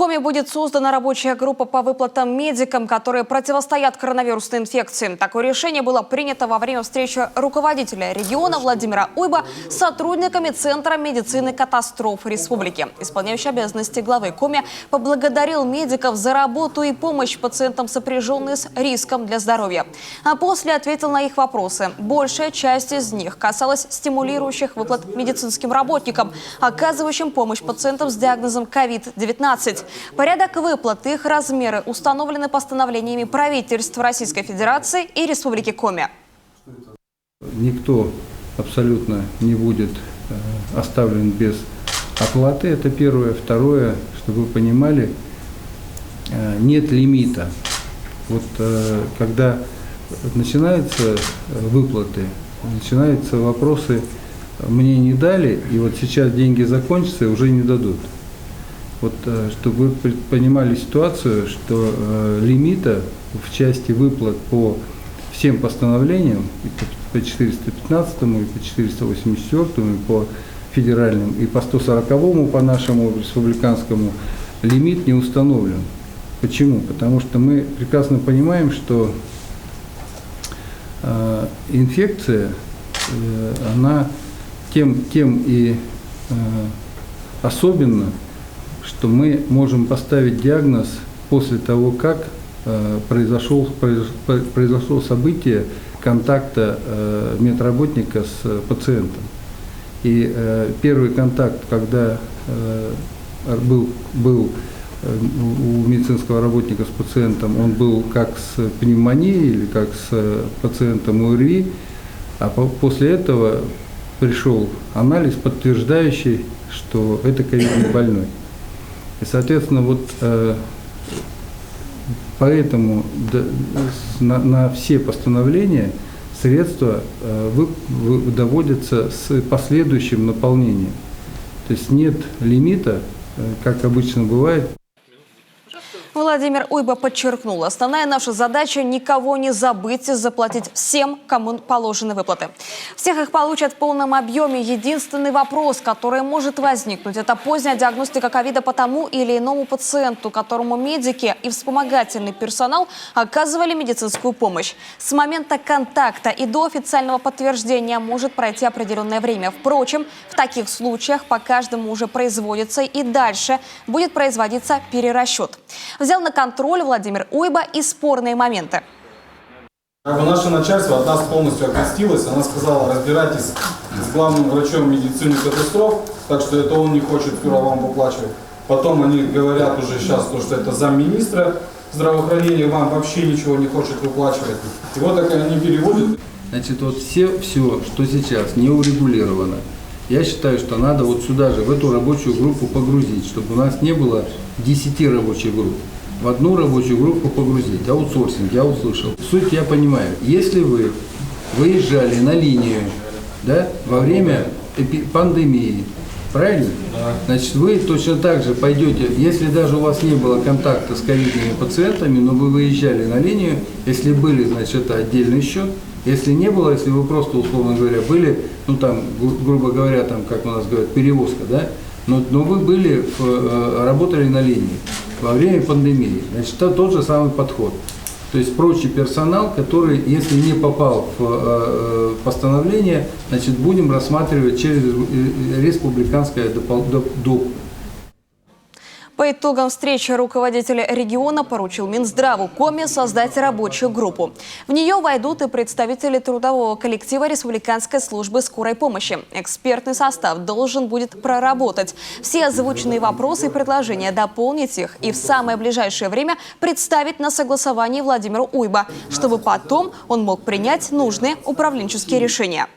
Коми будет создана рабочая группа по выплатам медикам, которые противостоят коронавирусной инфекции. Такое решение было принято во время встречи руководителя региона Владимира Уйба с сотрудниками Центра медицины катастроф республики. Исполняющий обязанности главы Коми поблагодарил медиков за работу и помощь пациентам, сопряженные с риском для здоровья. А после ответил на их вопросы. Большая часть из них касалась стимулирующих выплат медицинским работникам, оказывающим помощь пациентам с диагнозом COVID-19. Порядок выплат и их размеры установлены постановлениями правительства Российской Федерации и Республики Коми. Никто абсолютно не будет оставлен без оплаты, это первое. Второе, чтобы вы понимали, нет лимита. Вот когда начинаются выплаты, начинаются вопросы, мне не дали, и вот сейчас деньги закончатся и уже не дадут. Вот, чтобы вы понимали ситуацию, что лимита в части выплат по всем постановлениям, и по 415, и по 484, и по федеральным, и по 140 по нашему республиканскому, лимит не установлен. Почему? Потому что мы прекрасно понимаем, что инфекция, она тем и особенно, что мы можем поставить диагноз после того, как произошло событие контакта медработника с пациентом. И первый контакт, когда был у медицинского работника с пациентом, он был как с пневмонией или как с пациентом ОРВИ, а после этого пришел анализ, подтверждающий, что это ковидный больной. И, соответственно, вот поэтому на все постановления средства доводятся с последующим наполнением. То есть нет лимита, как обычно бывает. Владимир Уйба подчеркнул, основная наша задача – никого не забыть и заплатить всем, кому положены выплаты. Всех их получат в полном объеме. Единственный вопрос, который может возникнуть – это поздняя диагностика ковида по тому или иному пациенту, которому медики и вспомогательный персонал оказывали медицинскую помощь. С момента контакта и до официального подтверждения может пройти определенное время. Впрочем, в таких случаях по каждому уже производится и дальше будет производиться перерасчет. Взял на контроль Владимир Уйба и спорные моменты. Наше начальство от нас полностью окрестилось. Она сказала: разбирайтесь с главным врачом медицины катастроф, так что это он не хочет вам выплачивать. Потом они говорят уже сейчас, что это замминистра здравоохранения вам вообще ничего не хочет выплачивать. И вот так они переводят. Значит, вот все, что сейчас не урегулировано, я считаю, что надо вот сюда же, в эту рабочую группу погрузить, чтобы у нас не было 10 рабочих групп. В одну рабочую группу погрузить. Аутсорсинг, я услышал. Суть я понимаю. Если вы выезжали на линию, да, во время пандемии, правильно? Да. Значит, вы точно так же пойдете, если даже у вас не было контакта с ковидными пациентами, но вы выезжали на линию, если были, значит, это отдельный счет. Если не было, если вы просто, условно говоря, были, ну там, грубо говоря, там, как у нас говорят, перевозка, да, но вы были, работали на линии во время пандемии, значит, это тот же самый подход. То есть прочий персонал, который, если не попал в постановление, значит, будем рассматривать через республиканское ДОП. По итогам встречи руководитель региона поручил Минздраву Коми создать рабочую группу. В нее войдут и представители трудового коллектива Республиканской службы скорой помощи. Экспертный состав должен будет проработать все озвученные вопросы и предложения, дополнить их и в самое ближайшее время представить на согласование Владимиру Уйба, чтобы потом он мог принять нужные управленческие решения.